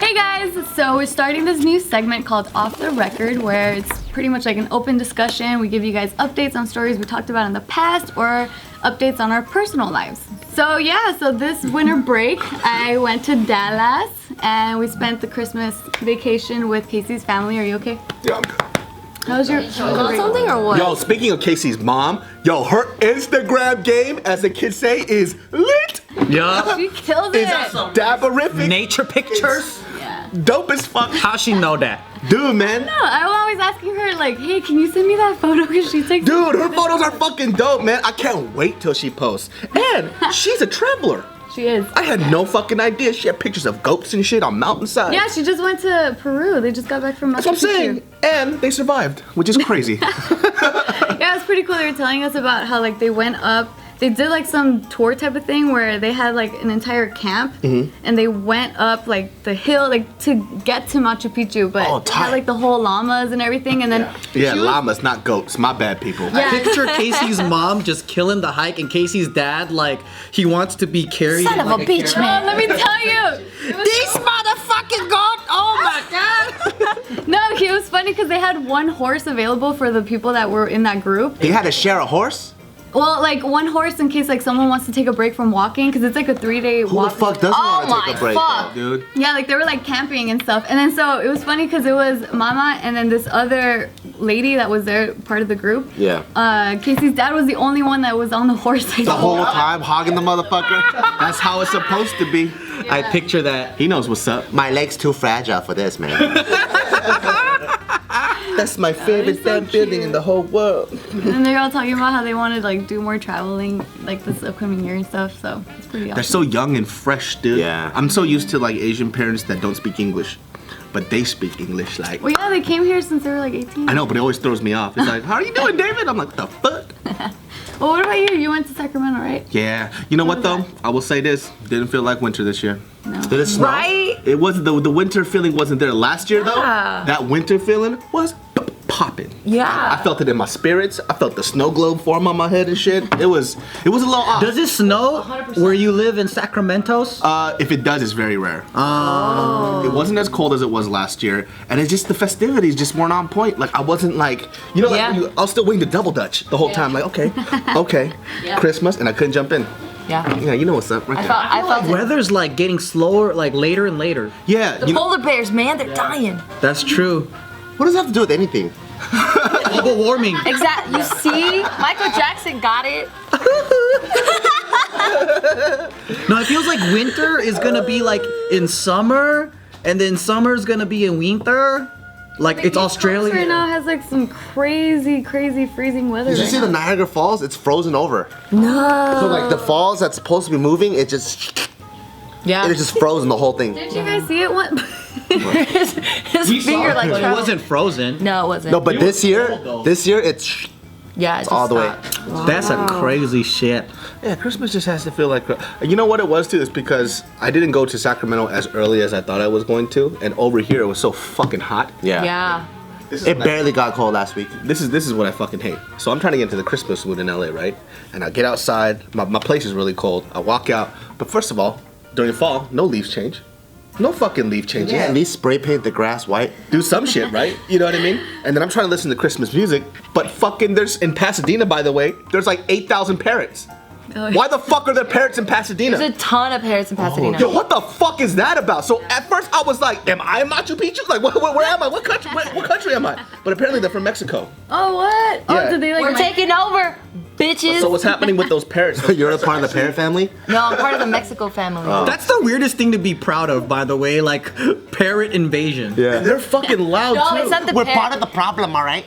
Hey guys, so we're starting this new segment called Off the Record, where it's pretty much like an open discussion. We give you guys updates on stories we talked about in the past or updates on our personal lives. So yeah, so this winter break, I went to Dallas and we spent the Christmas vacation with Casey's family. Are you okay? Yeah, I'm good. How was your Got something or what? Yo, speaking of Casey's mom, yo, her Instagram game, as the kids say, is lit. Yeah. She killed it. It's daberific. Nature pictures? Yeah. Dope as fuck. How'd she know that? Dude, man. No, I'm always asking her like, hey, can you send me that photo? Because she takes. Dude, her photos are fucking dope, man. I can't wait till she posts. And she's a traveler. She is. I had no fucking idea. She had pictures of goats and shit on mountainside. Yeah, she just went to Peru. They just got back from Machu Picchu. That's what I'm saying. And they survived, which is crazy. Yeah, it's pretty cool. They were telling us about how like they went up. They did like some tour type of thing where they had like an entire camp and they went up like the hill like to get to Machu Picchu, but they had like the whole llamas and everything, and then Yeah, llamas, not goats. My bad, people. Yeah. Picture Casey's mom just killing the hike and Casey's dad like he wants to be carried. Son of a bitch, man. Let me tell you, This motherfucking goat! Oh my god! no, it was funny because they had one horse available for the people that were in that group. They had to share a horse? Well, like one horse in case like someone wants to take a break from walking, because it's like a 3-day Who walk. the fuck doesn't want to take my a break, fuck. dude? Yeah, like they were like camping and stuff. And then so it was funny because it was Mama and then this other lady that was there, part of the group. Yeah. Casey's dad was the only one that was on the horse. The whole time hogging the motherfucker. That's how it's supposed to be. I picture that. He knows what's up. My leg's too fragile for this, man. That's my favorite so damn building in the whole world. And they're all talking about how they want to like do more traveling like this upcoming year and stuff. So it's pretty They're awesome. so young and fresh, dude. Yeah. I'm so used to like Asian parents that don't speak English, but they speak English like. Well, yeah, they came here since they were like 18. I know, but it always throws me off. It's like, how are you doing, David? I'm like, what the fuck? Well, what about you? You went to Sacramento, right? Yeah. You know what was though? that? I will say this. Didn't feel like winter this year. No. Did it snow? Right? It wasn't the winter feeling wasn't there last year though. Yeah. That winter feeling was popping. Yeah. I felt it in my spirits. I felt the snow globe form on my head and shit. It was a little off. Does it snow where you live in Sacramento's? If it does, it's very rare. It wasn't as cold as it was last year, and it's just the festivities just weren't on point. Like I wasn't like, you know, like Yeah. I was still waiting to double dutch the whole time. Like okay, Christmas, and I couldn't jump in. Yeah. Yeah, you know what's up, right there. I felt it. Weather's like getting slower, like later and later. Yeah, The you know, polar bears, man, they're dying. That's true. What does that have to do with anything? Global warming. Exactly. You see? Michael Jackson got it. No, it feels like winter is gonna be like in summer, and then summer's gonna be in winter. Like it's East Coast Australia. right now has like some crazy freezing weather. Did you right see now. the Niagara Falls? It's frozen over. No. So like the falls that's supposed to be moving, it just frozen the whole thing. Did you guys see it? One. His finger like But it traveled. wasn't frozen. No, it wasn't. No, but this year it's yeah, it's all the way. That's a crazy shit. yeah, Christmas just has to feel like. You know what it was too? It's because I didn't go to Sacramento as early as I thought I was going to, and over here it was so fucking hot. Yeah. Yeah. It barely got cold last week. This is what I fucking hate. So I'm trying to get into the Christmas mood in LA, right? And I get outside. My place is really cold. I walk out, but first of all, during fall, no leaves change. No fucking leaf change. Yeah, at least spray paint the grass white. Do some shit, right? You know what I mean? And then I'm trying to listen to Christmas music, but fucking there's in Pasadena, by the way, there's like 8,000 parrots. Oh, yeah. Why the fuck are there parrots in Pasadena? There's a ton of parrots in Pasadena. Yo, what the fuck is that about? So at first I was like, am I in Machu Picchu? Like, where am I? What country am I? But apparently they're from Mexico. Oh what? Yeah. Oh, did they like? We're taking over, bitches. So what's happening with those parrots? You're a part of the parrot family? No, I'm part of the Mexico family. That's the weirdest thing to be proud of, by the way. Like parrot invasion. Yeah. They're fucking loud No, too. it's not the We're parrot. part of the problem, all right?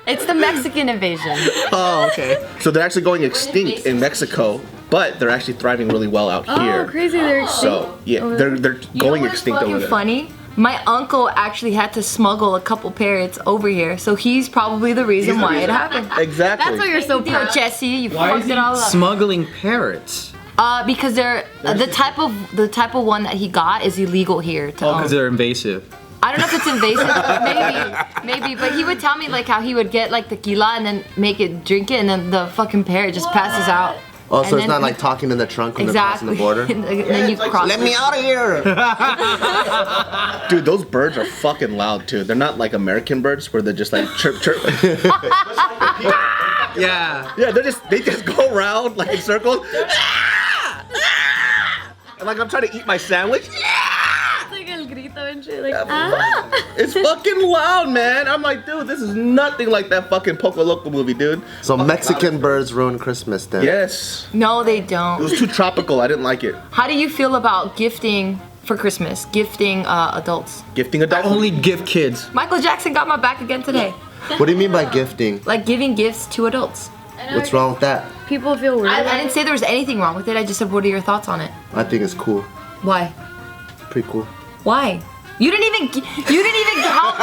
It's the Mexican invasion. Oh, okay. So they're actually going extinct in Mexico, but they're actually thriving really well out here. Oh, crazy! They're extinct. So yeah, over they're there. going You know extinct what's over fucking there. funny? My uncle actually had to smuggle a couple parrots over here, so he's probably the reason why it happened. Exactly. That's why you're so Deal, proud. Jesse, you Why fucked is it he all up. smuggling parrots? Because they're the type of one that he got is illegal here to Oh, own. because they're invasive. I don't know if it's invasive, maybe, but he would tell me like how he would get like tequila and then make it drink it, and then the fucking parrot just passes out. Oh, so And it's then not you- like talking in the trunk when they're crossing Exactly. the border? And then you cross. Let me out of here! Dude, those birds are fucking loud too. They're not like American birds where they're just like chirp chirp. Yeah. Yeah, they just go around like in circles. And like I'm trying to eat my sandwich. It's like el grito and shit. Like, ah. It's fucking loud, man. I'm like, dude, this is nothing like that fucking Poco Loco movie, dude. So Mexican birds ruin Christmas then? Yes. No, they It don't. was too tropical. I didn't like it. How do you feel about gifting for Christmas? Gifting adults. Gifting adult. Only give kids. Michael Jackson got my back again today. What do you mean by gifting? Like giving gifts to adults. What's wrong with that? People feel weird. I didn't say there was anything wrong with it. I just said, what are your thoughts on it? I think it's cool. Why? Pretty cool. Why? You didn't even help.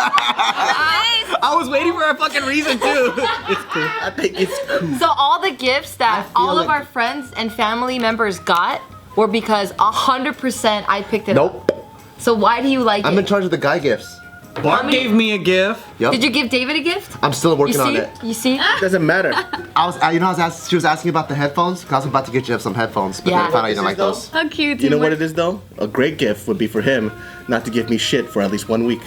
I was waiting for a fucking reason too. It's cool. I think it's cool. So all the gifts that feel all of like- our friends and family members got were because 100% I picked it up. Nope. So why do you like I'm it? in charge of the guy gifts. Bart gave me a gift. Yep. Did you give David a gift? I'm still You working on see? it. You see? Doesn't matter. She was asking about the headphones. 'Cause I was about to get you some headphones, but then I Yeah. found out you didn't like those. How cute. You know what it is though? A great gift would be for him not to give me shit for at least 1 week.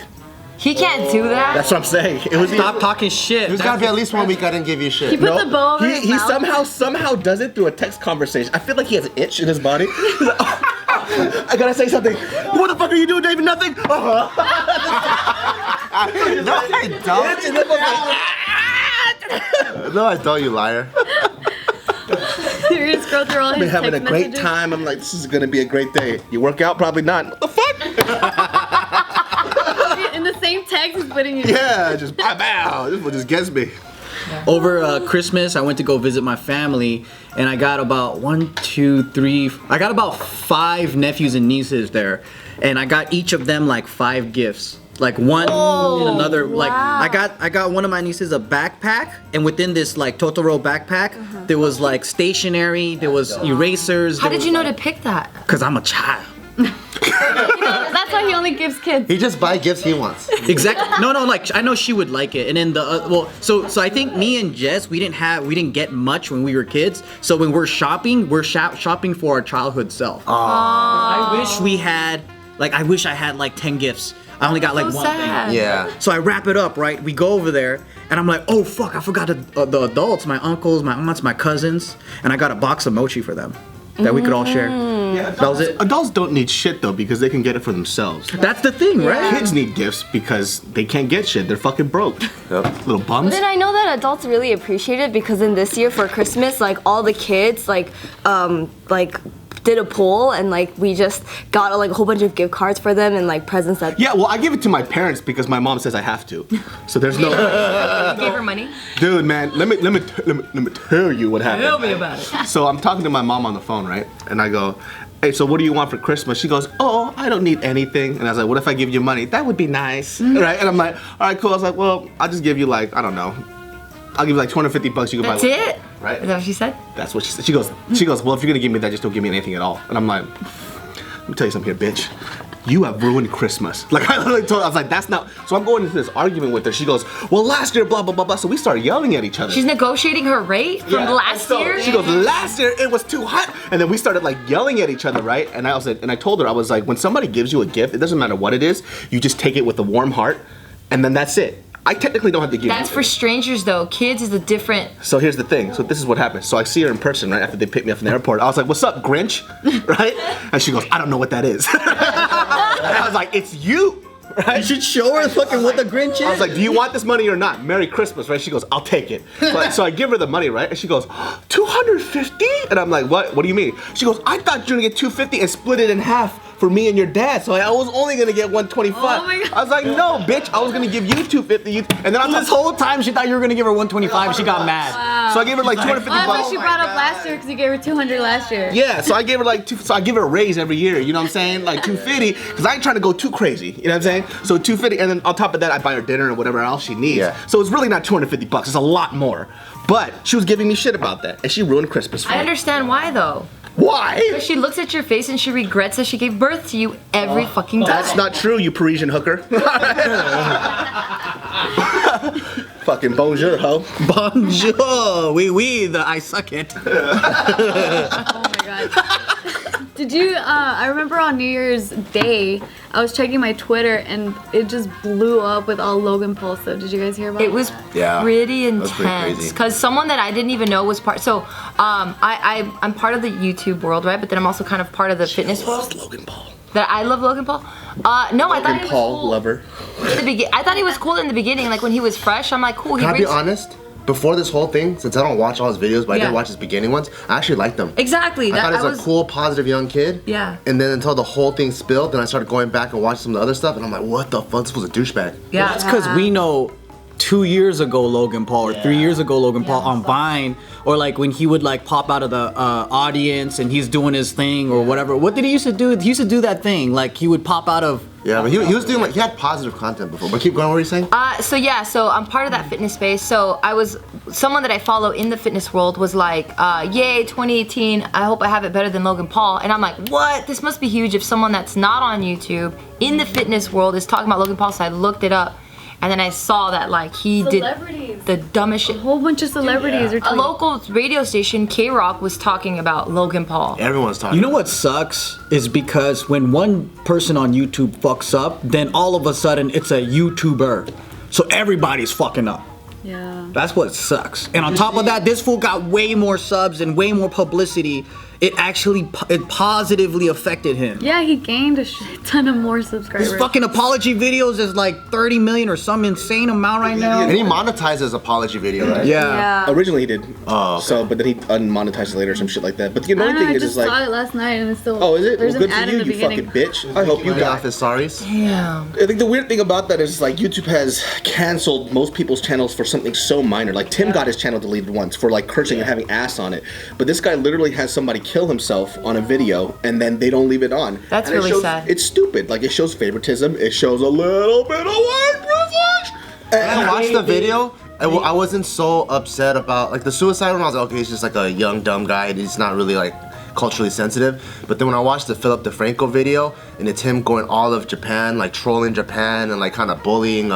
He can't do that. That's what I'm saying. It was Stop talking shit. There's gotta be at least 1 week I didn't give you He shit. put the bow over his he mouth. somehow does it through a text conversation. I feel like he has an itch in his body. He's like, "Oh, I gotta say something. What the fuck are you doing, David? Nothing. No, I don't. Itch, and then I'm like, No, I don't, you liar. You're gonna scroll through all I've his been having a text great messages. time. I'm like, this is gonna be a great day. You work out? Probably not. What the fuck? In the same text, he's putting you. Yeah, just bow. This one just gets me. Over Christmas, I went to go visit my family, and I got about 5 nephews and nieces there, and I got each of them like 5 gifts. Like one and another. Like I got one of my nieces a backpack, and within this like Totoro backpack, there was like stationery, there was erasers. How did you know to pick that? Because I'm a child. That's why he only gives kids. He just buy gifts he wants. Exactly. No, like I know she would like it. And then so I think me and Jess, we didn't get much when we were kids. So when we're shopping, we're shopping for our childhood self. I wish I had like 10 gifts. I only got like So one sad. thing. Yeah. So I wrap it up, right? We go over there, and I'm like, oh fuck, I forgot the adults, my uncles, my aunts, my cousins, and I got a box of mochi for them that we could all share. Yeah, That was it. Adults don't need shit though because they can get it for themselves. That's the thing, right? Kids need gifts because they can't get shit. They're fucking broke. Little bums. Then I know that adults really appreciate it because in this year for Christmas, like all the kids like did a poll and like we just got like a whole bunch of gift cards for them and like presents that. Yeah, well, I give it to my parents because my mom says I have to. So there's no. You gave her money? Dude, man, let me tell you what happened. Tell me about it. So I'm talking to my mom on the phone, right? And I go, hey, so what do you want for Christmas? She goes, oh, I don't need anything. And I was like, what if I give you money? That would be nice, right? And I'm like, all right, cool. I was like, well, I'll just give you like, I don't know. I'll give you like $250. You can That's buy it? Right? Is that what she said? That's what she said. She goes, well, if you're gonna give me that, just don't give me anything at all. And I'm like, let me tell you something here, bitch. You have ruined Christmas. Like I literally told her, I was like, that's not. So I'm going into this argument with her. She goes, well, last year, blah blah blah blah. So we started yelling at each other. She's negotiating her rate from last year? She goes, last year it was too hot, and then we started like yelling at each other, right? And I told her, I was like, when somebody gives you a gift, it doesn't matter what it is, you just take it with a warm heart, and then that's it. I technically don't have to give That's you for strangers though. Kids is a different. So here's the thing. So this is what happened. So I see her in person, right, after they picked me up from the airport. I was like, what's up, Grinch? Right? And she goes, I don't know what that is. And I was like, it's you. Right? You should show her fucking what the Grinch is. I was like, do you want this money or not? Merry Christmas, right? She goes, I'll take it. So I give her the money, right? And she goes, $250? And I'm like, what? What do you mean? She goes, I thought you were gonna get $250 and split it in half for me and your dad. So I was only gonna get $125. Oh my God. I was like, no, bitch, I was gonna give you $250. And then This whole time she thought you were gonna give her 125. She got mad. So I gave her like $250. Well, that's what she brought up last year because you gave her 200 last year. Yeah, so I gave her like so I give her a raise every year, you know what I'm saying? Like 250, because I ain't trying to go too crazy, you know what I'm saying? So 250, and then on top of that, I buy her dinner and whatever else she needs. Yeah. So it's really not $250, it's a lot more. But she was giving me shit about that, and she ruined Christmas for I me. understand why though. Why? Because she looks at your face and she regrets that she gave birth to you every fucking day. That's not true, you Parisian hooker. Fucking bonjour, ho. Bonjour, I suck it. Oh my god. Did you, I remember on New Year's Day, I was checking my Twitter and it just blew up with all Logan Paul stuff. Did you guys hear about It was Yeah, pretty that was pretty intense crazy. because someone that I didn't even know was part. So I'm part of the YouTube world, right? But then I'm also kind of part of the fitness world. Logan Paul. That I love Logan Paul. No, I thought he was Paul cool. lover. I thought he was cool in the beginning, like when he was fresh. I'm like, cool. He Can I be brings- honest? Before this whole thing, since I don't watch all his videos, but I Yeah. did watch his beginning ones, I actually liked them. Exactly. I thought he was a cool, positive young kid. Yeah. And then until the whole thing spilled, then I started going back and watching some of the other stuff, and I'm like, what the fuck? This was a douchebag. Yeah. That's because we know 2 years ago Logan Paul or 3 years ago Logan Paul on Vine, or like when he would like pop out of the audience and he's doing his thing or whatever. What did he used to do? He used to do that thing like he would pop out of. Yeah, but he was doing like, he had positive content before. But keep going, what were you saying? So I'm part of that fitness space. So someone that I follow in the fitness world was like, yay, 2018, I hope I have it better than Logan Paul. And I'm like, what? This must be huge if someone that's not on YouTube in the fitness world is talking about Logan Paul. So I looked it up. And then I saw that like he Celebrities. did the dumbest shit. A whole bunch of celebrities are A tweeting. local radio station, K-Rock, was talking about Logan Paul. Everyone's talking. You know what sucks is because when one person on YouTube fucks up, then all of a sudden it's a YouTuber. So everybody's fucking up. Yeah. That's what sucks. And on top of that, this fool got way more subs and way more publicity. It actually it positively affected him. Yeah, he gained a shit ton of more subscribers. His fucking apology videos is like 30 million or some insane amount right now. And he monetizes apology video, right? Yeah. Originally he did. Oh, okay. So, but then he unmonetized later or some shit like that. But the I annoying don't know, thing I is just like, saw it last night and it's still. oh, is it? There's Well, good an ad for you, in the you beginning. fucking bitch. I hope you Money die. off his sorries. Yeah. I think the weird thing about that is like YouTube has canceled most people's channels for something so minor. Like Tim got his channel deleted once for like cursing and having ass on it. But this guy literally has somebody kill himself on a video and then they don't leave it on. That's And it really shows- sad. It's stupid. Like it shows favoritism. It shows a little bit of white privilege. When I watched the video, I wasn't so upset about like the suicide one. I was like, okay, he's just like a young dumb guy. And he's not really like culturally sensitive. But then when I watched the Philip DeFranco video, and it's him going all of Japan, like trolling Japan and like kind of bullying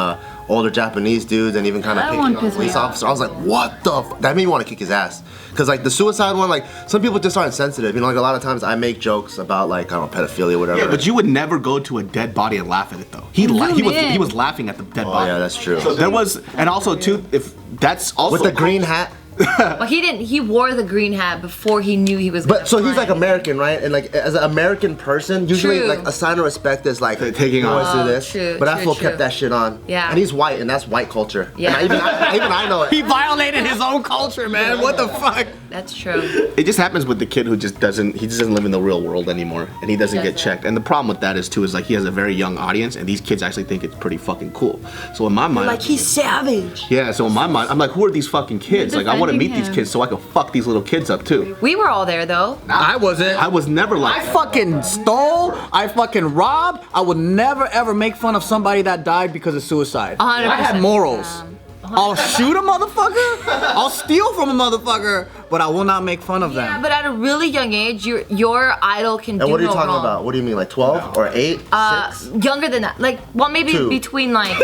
older Japanese dudes and even kind of That picking one on pissed me police off. officer. I was like, what the? That made me want to kick his ass. Cause like the suicide one, like some people just aren't sensitive. You know, like a lot of times I make jokes about like I don't know, pedophilia, whatever. Yeah, but you would never go to a dead body and laugh at it though. He was laughing at the dead Oh body. yeah, that's true. So there was, and also too, if that's also With the green hat. Well, he didn't. He wore the green hat before he knew he was. But so he's like fly. American, right? And like as an American person, usually True. like a sign of respect is like Taking you always on. do this. True, but that true, fool true. kept that shit on. Yeah. And he's white, and that's white culture. Yeah. And even I know it. He violated his own culture, man. What the fuck? That's true. It just happens with the kid who just doesn't live in the real world anymore, and he doesn't get checked. And the problem with that is too is like he has a very young audience, and these kids actually think it's pretty fucking cool. So in my mind, Like he's savage. yeah. So in my mind, I'm like, who are these fucking kids? Like I want to meet defending these him. kids so I can fuck these little kids up too. We were all there though. I wasn't. I was never like I that. fucking stole. I fucking robbed. I would never ever make fun of somebody that died because of suicide. 100%. I had morals. I'll shoot a motherfucker. I'll steal from a motherfucker, but I will not make fun of Yeah, them. but at a really young age, your idol can do And what are you no talking wrong. about? What do you mean, like 12 or 8? 6? Younger than that, like well maybe 2. between like.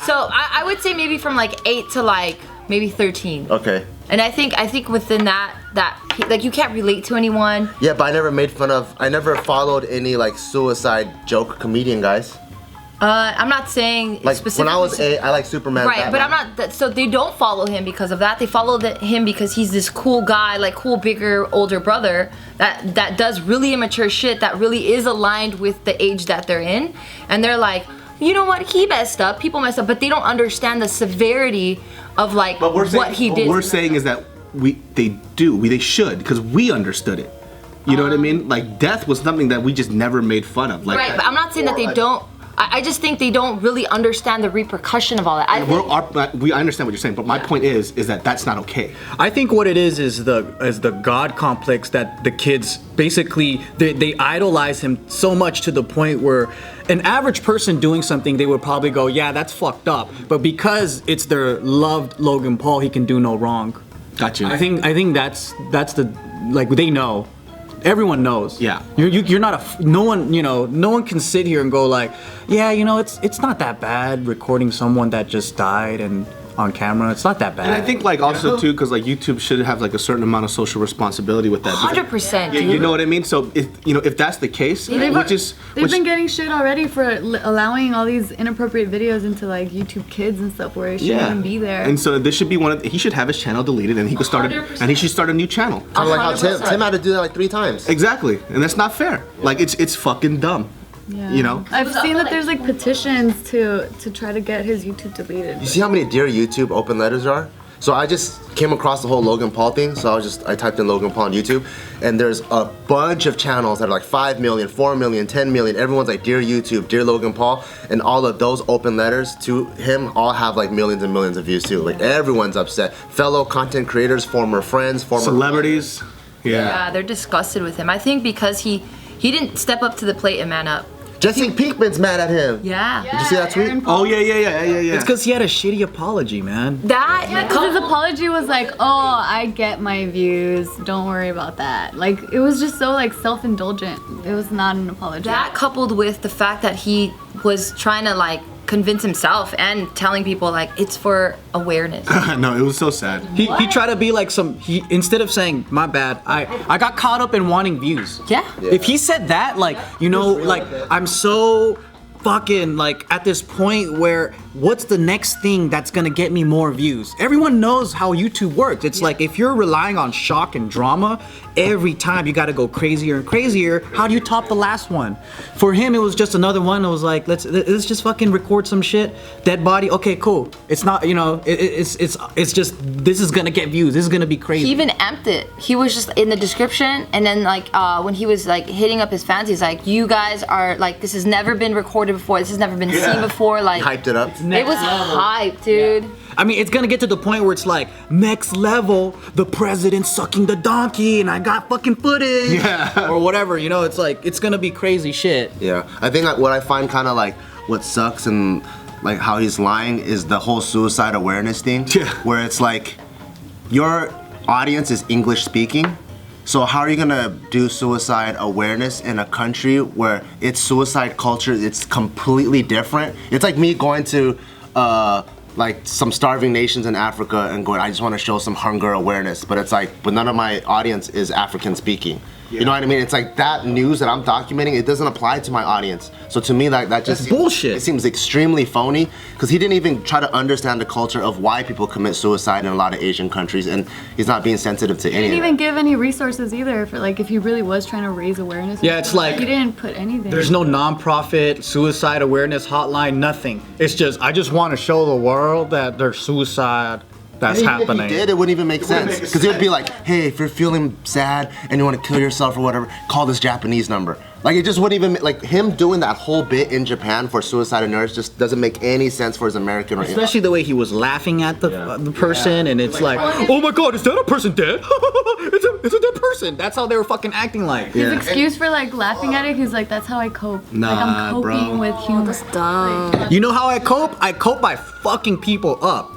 So I would say maybe from like 8 to like maybe 13. Okay. And I think within that like you can't relate to anyone. Yeah, but I never followed any like suicide joke comedian guys. I'm not saying Like specifically. when I was 8, I like Superman. Right, but I'm not. So they don't follow him because of that. They follow him because he's this cool guy, like cool, bigger, older brother that does really immature shit that really is aligned with the age that they're in, and they're like, you know what, he messed up, people messed up, but they don't understand the severity of like what he did. What we're saying is that they should because we understood it. You know what I mean? Like death was something that we just never made fun of. Like Right, but I'm not saying that they don't. I just think they don't really understand the repercussion of all that. I understand what you're saying, but my point is that that's not okay. I think what it is the God complex that the kids basically they idolize him so much to the point where an average person doing something they would probably go, yeah, that's fucked up. But because it's their loved Logan Paul, he can do no wrong. Got you. I think that's the like they know. Everyone knows. Yeah. You're not no one, no one can sit here and go like, yeah, it's not that bad recording someone that just died and on camera. It's not that bad. And I think like also too, because like YouTube should have like a certain amount of social responsibility with that. 100%. You know what I mean? So if that's the case, They've been getting shit already for allowing all these inappropriate videos into like YouTube Kids and stuff where it shouldn't even be there. And so this should be he should have his channel deleted and he could start he should start a new channel. Kind of like how Tim had to do that like 3 times. Exactly, and that's not fair. Like it's fucking dumb. Yeah. I've seen that there's like petitions to try to get his YouTube deleted. You see how many Dear YouTube open letters there are? So I just came across the whole Logan Paul thing, so I typed in Logan Paul on YouTube, and there's a bunch of channels that are like 5 million, 4 million, 10 million, everyone's like Dear YouTube, Dear Logan Paul, and all of those open letters to him all have like millions and millions of views too. Like everyone's upset. Fellow content creators, former friends, former celebrities. Yeah, they're disgusted with him. I think because he didn't step up to the plate and man up. Jesse Pinkman's mad at him. Yeah. Did you see that tweet? Oh yeah. It's because he had a shitty apology, man. Because his apology was like, oh, I get my views, don't worry about that. Like, it was just so like self-indulgent. It was not an apology. That coupled with the fact that he was trying to like convince himself and telling people like it's for awareness. No, it was so sad. He tried to be like instead of saying my bad, I got caught up in wanting views. Yeah. If he said that, like, like I'm so fucking like at this point where what's the next thing that's gonna get me more views? Everyone knows how YouTube works. It's like if you're relying on shock and drama every time, you gotta go crazier and crazier. How do you top the last one? For him, it was just another one. It was like let's just fucking record some shit. Dead body. Okay, cool. It's not it's just this is gonna get views. This is gonna be crazy. He even amped it. He was just in the description, and then like when he was like hitting up his fans, he's like, you guys are like, this has never been recorded before. This has never been seen before. Like Hyped it up. It was hype, dude. I mean, it's gonna get to the point where it's like, next level, the president sucking the donkey, and I got fucking footage, or whatever. It's like, it's gonna be crazy shit. Yeah, I think what I find kind of like what sucks and like how he's lying is the whole suicide awareness thing. Yeah. Where it's like, your audience is English speaking. So how are you gonna do suicide awareness in a country where its suicide culture, it's completely different? It's like me going to like some starving nations in Africa and going, I just wanna show some hunger awareness, but it's like, but none of my audience is African speaking. You know what I mean? It's like that news that I'm documenting, it doesn't apply to my audience. So to me, that just bullshit. It seems extremely phony because he didn't even try to understand the culture of why people commit suicide in a lot of Asian countries, and he's not being sensitive to any of it. He didn't even give any resources either for like if he really was trying to raise awareness. Yeah, it's like he didn't put anything. There's no nonprofit suicide awareness hotline, nothing. It's just I just want to show the world that there's suicide that's happening. If he did, it wouldn't even make sense because it would be like, hey, if you're feeling sad and you want to kill yourself or whatever, call this Japanese number. Like it just wouldn't even like him doing that whole bit in Japan for suicide and nurse just doesn't make any sense for his American audience. Especially the way he was laughing at the person, and it's like, oh my god, is that a person dead? it's a dead person. That's how they were fucking acting like. His excuse for like laughing at it, he's like, that's how I cope. Nah, like I'm coping bro. with humor. That's dumb. You know how I cope? I cope by fucking people up.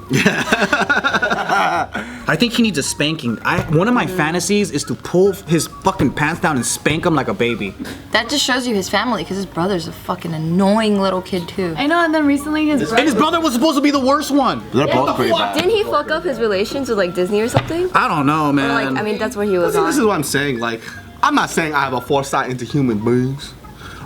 I think he needs a spanking. One of my fantasies is to pull his fucking pants down and spank him like a baby. That just shows you his family, because his brother's a fucking annoying little kid too. I know, and then recently his brother was supposed to be the worst one. They're both pretty bad. Didn't he fuck up his relations with like Disney or something? I don't know, man. Or like, I mean, that's what he was on. This is what I'm saying. Like, I'm not saying I have a foresight into human beings,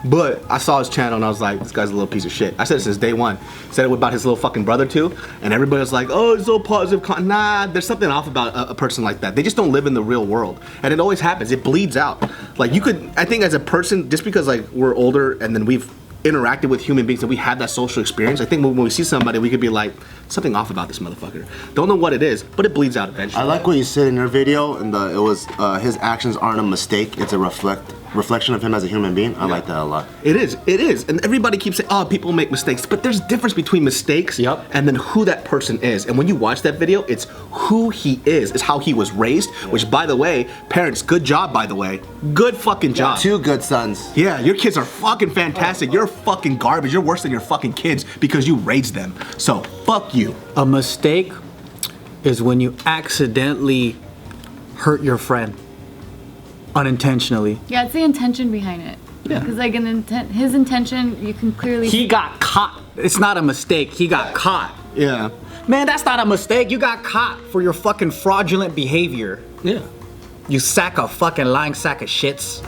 but I saw his channel and I was like, this guy's a little piece of shit. I said it since day one. Said it about his little fucking brother too, and everybody was like, oh, it's so positive. Nah, there's something off about a person like that. They just don't live in the real world, and it always happens. It bleeds out. Like you could, I think as a person, just because like we're older and then we've interacted with human beings and we have that social experience, I think when we see somebody, we could be like, something off about this motherfucker. Don't know what it is, but it bleeds out eventually. I like what you said in your video, and it was his actions aren't a mistake. It's a reflection of him as a human being. I like that a lot. It is, and everybody keeps saying, oh, people make mistakes, but there's a difference between mistakes and then who that person is. And when you watch that video, it's who he is, it's how he was raised, which by the way, parents, good job by the way. Good fucking job. 2 good sons. Yeah, your kids are fucking fantastic. You're fucking garbage. You're worse than your fucking kids because you raised them. So, fuck you. A mistake is when you accidentally hurt your friend. Unintentionally. Yeah, it's the intention behind it. Yeah. Because like his intention, you can clearly He see. got caught. It's not a mistake. He got caught. Yeah. Man, that's not a mistake. You got caught for your fucking fraudulent behavior. Yeah. You sack of fucking lying sack of shits.